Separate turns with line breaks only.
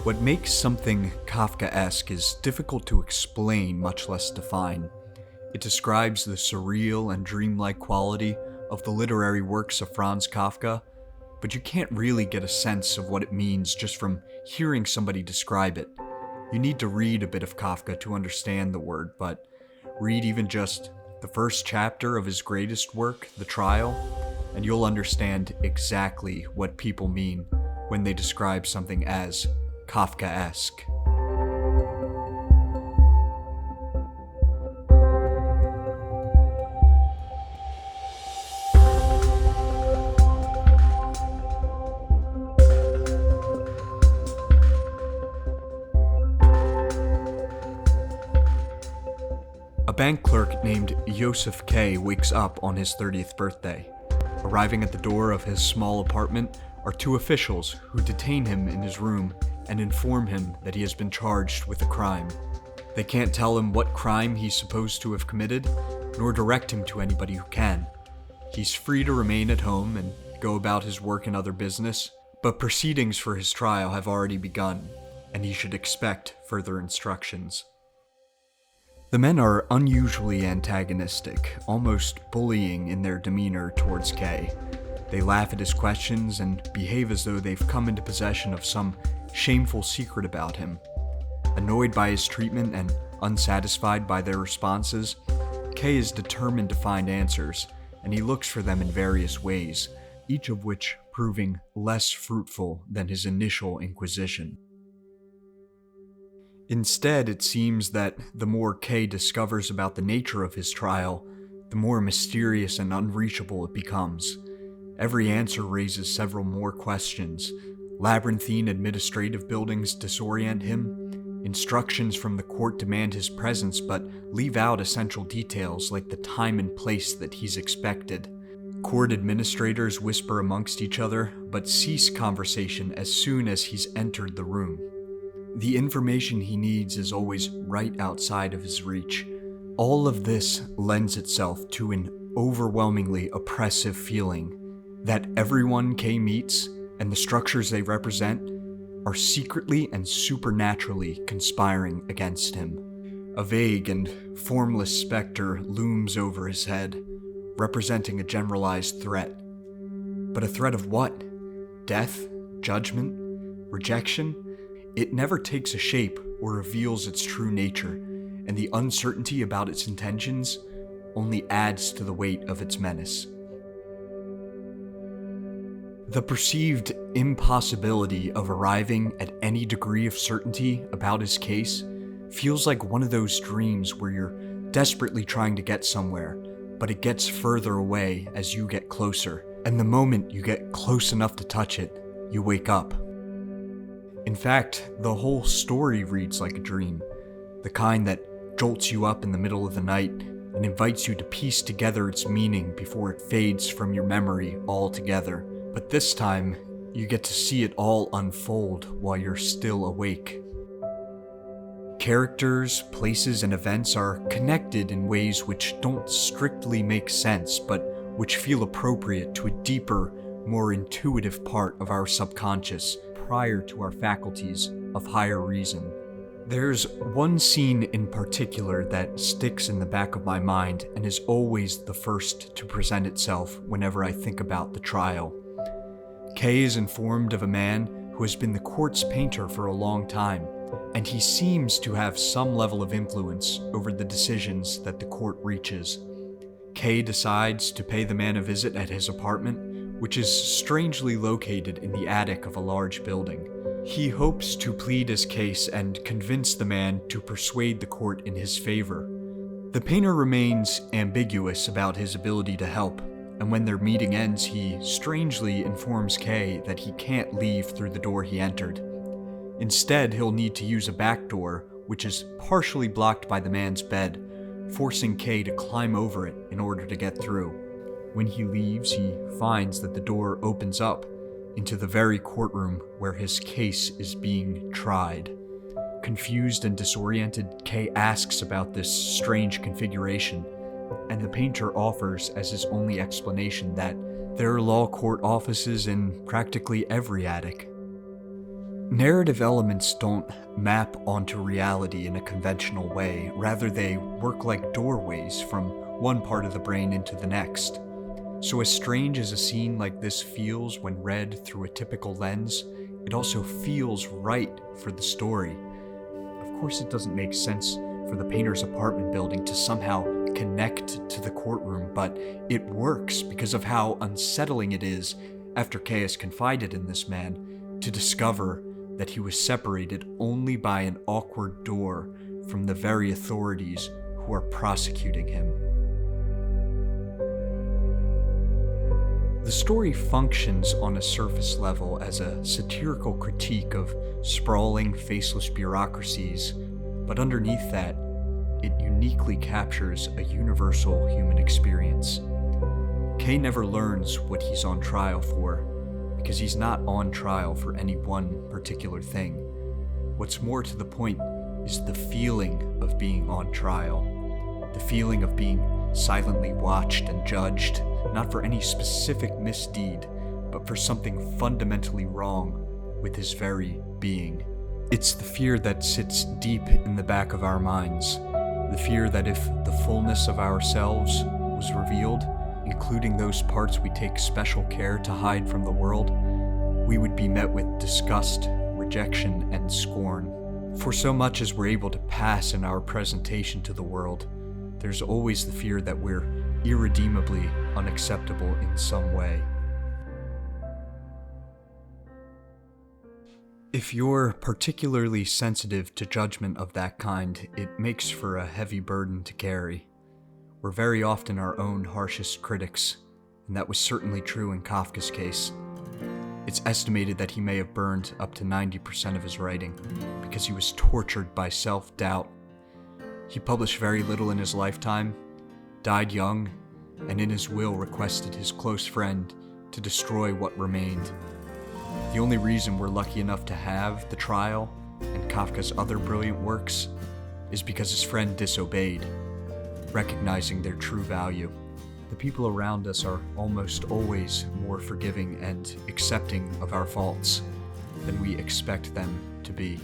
What makes something Kafkaesque is difficult to explain, much less define. It describes the surreal and dreamlike quality of the literary works of Franz Kafka, but you can't really get a sense of what it means just from hearing somebody describe it. You need to read a bit of Kafka to understand the word, but read even just the first chapter of his greatest work, The Trial, and you'll understand exactly what people mean when they describe something as Kafkaesque. A bank clerk named Joseph K. wakes up on his 30th birthday. Arriving at the door of his small apartment are two officials who detain him in his room and inform him that he has been charged with a crime. They can't tell him what crime he's supposed to have committed, nor direct him to anybody who can. He's free to remain at home and go about his work and other business, but proceedings for his trial have already begun, and he should expect further instructions. The men are unusually antagonistic, almost bullying in their demeanor towards Kay. They laugh at his questions and behave as though they've come into possession of some shameful secret about him. Annoyed by his treatment and unsatisfied by their responses, Kay is determined to find answers, and he looks for them in various ways, each of which proving less fruitful than his initial inquisition. Instead, it seems that the more Kay discovers about the nature of his trial, the more mysterious and unreachable it becomes. Every answer raises several more questions. Labyrinthine administrative buildings disorient him. Instructions from the court demand his presence but leave out essential details like the time and place that he's expected. Court administrators whisper amongst each other but cease conversation as soon as he's entered the room. The information he needs is always right outside of his reach. All of this lends itself to an overwhelmingly oppressive feeling that everyone Kay meets and the structures they represent are secretly and supernaturally conspiring against him. A vague and formless specter looms over his head, representing a generalized threat. But a threat of what? Death? Judgment? Rejection? It never takes a shape or reveals its true nature, and the uncertainty about its intentions only adds to the weight of its menace. The perceived impossibility of arriving at any degree of certainty about his case feels like one of those dreams where you're desperately trying to get somewhere, but it gets further away as you get closer, and the moment you get close enough to touch it, you wake up. In fact, the whole story reads like a dream, the kind that jolts you up in the middle of the night and invites you to piece together its meaning before it fades from your memory altogether. But this time, you get to see it all unfold while you're still awake. Characters, places, and events are connected in ways which don't strictly make sense, but which feel appropriate to a deeper, more intuitive part of our subconscious prior to our faculties of higher reason. There's one scene in particular that sticks in the back of my mind and is always the first to present itself whenever I think about the trial. Kay is informed of a man who has been the court's painter for a long time, and he seems to have some level of influence over the decisions that the court reaches. Kay decides to pay the man a visit at his apartment, which is strangely located in the attic of a large building. He hopes to plead his case and convince the man to persuade the court in his favor. The painter remains ambiguous about his ability to help, and when their meeting ends, he strangely informs Kay that he can't leave through the door he entered. Instead, he'll need to use a back door, which is partially blocked by the man's bed, forcing Kay to climb over it in order to get through. When he leaves, he finds that the door opens up into the very courtroom where his case is being tried. Confused and disoriented, Kay asks about this strange configuration, and the painter offers as his only explanation that there are law court offices in practically every attic. Narrative elements don't map onto reality in a conventional way, rather they work like doorways from one part of the brain into the next. So as strange as a scene like this feels when read through a typical lens, it also feels right for the story. Of course, it doesn't make sense for the painter's apartment building to somehow connect to the courtroom, but it works because of how unsettling it is, after Kay has confided in this man, to discover that he was separated only by an awkward door from the very authorities who are prosecuting him. The story functions on a surface level as a satirical critique of sprawling, faceless bureaucracies, but underneath that, it uniquely captures a universal human experience. Kay never learns what he's on trial for, because he's not on trial for any one particular thing. What's more to the point is the feeling of being on trial, the feeling of being silently watched and judged, not for any specific misdeed, but for something fundamentally wrong with his very being. It's the fear that sits deep in the back of our minds, the fear that if the fullness of ourselves was revealed, including those parts we take special care to hide from the world, we would be met with disgust, rejection, and scorn. For so much as we're able to pass in our presentation to the world, there's always the fear that we're irredeemably unacceptable in some way. If you're particularly sensitive to judgment of that kind, it makes for a heavy burden to carry. We're very often our own harshest critics, and that was certainly true in Kafka's case. It's estimated that he may have burned up to 90% of his writing, because he was tortured by self-doubt. He published very little in his lifetime, died young, and in his will requested his close friend to destroy what remained. The only reason we're lucky enough to have The Trial and Kafka's other brilliant works is because his friend disobeyed, recognizing their true value. The people around us are almost always more forgiving and accepting of our faults than we expect them to be.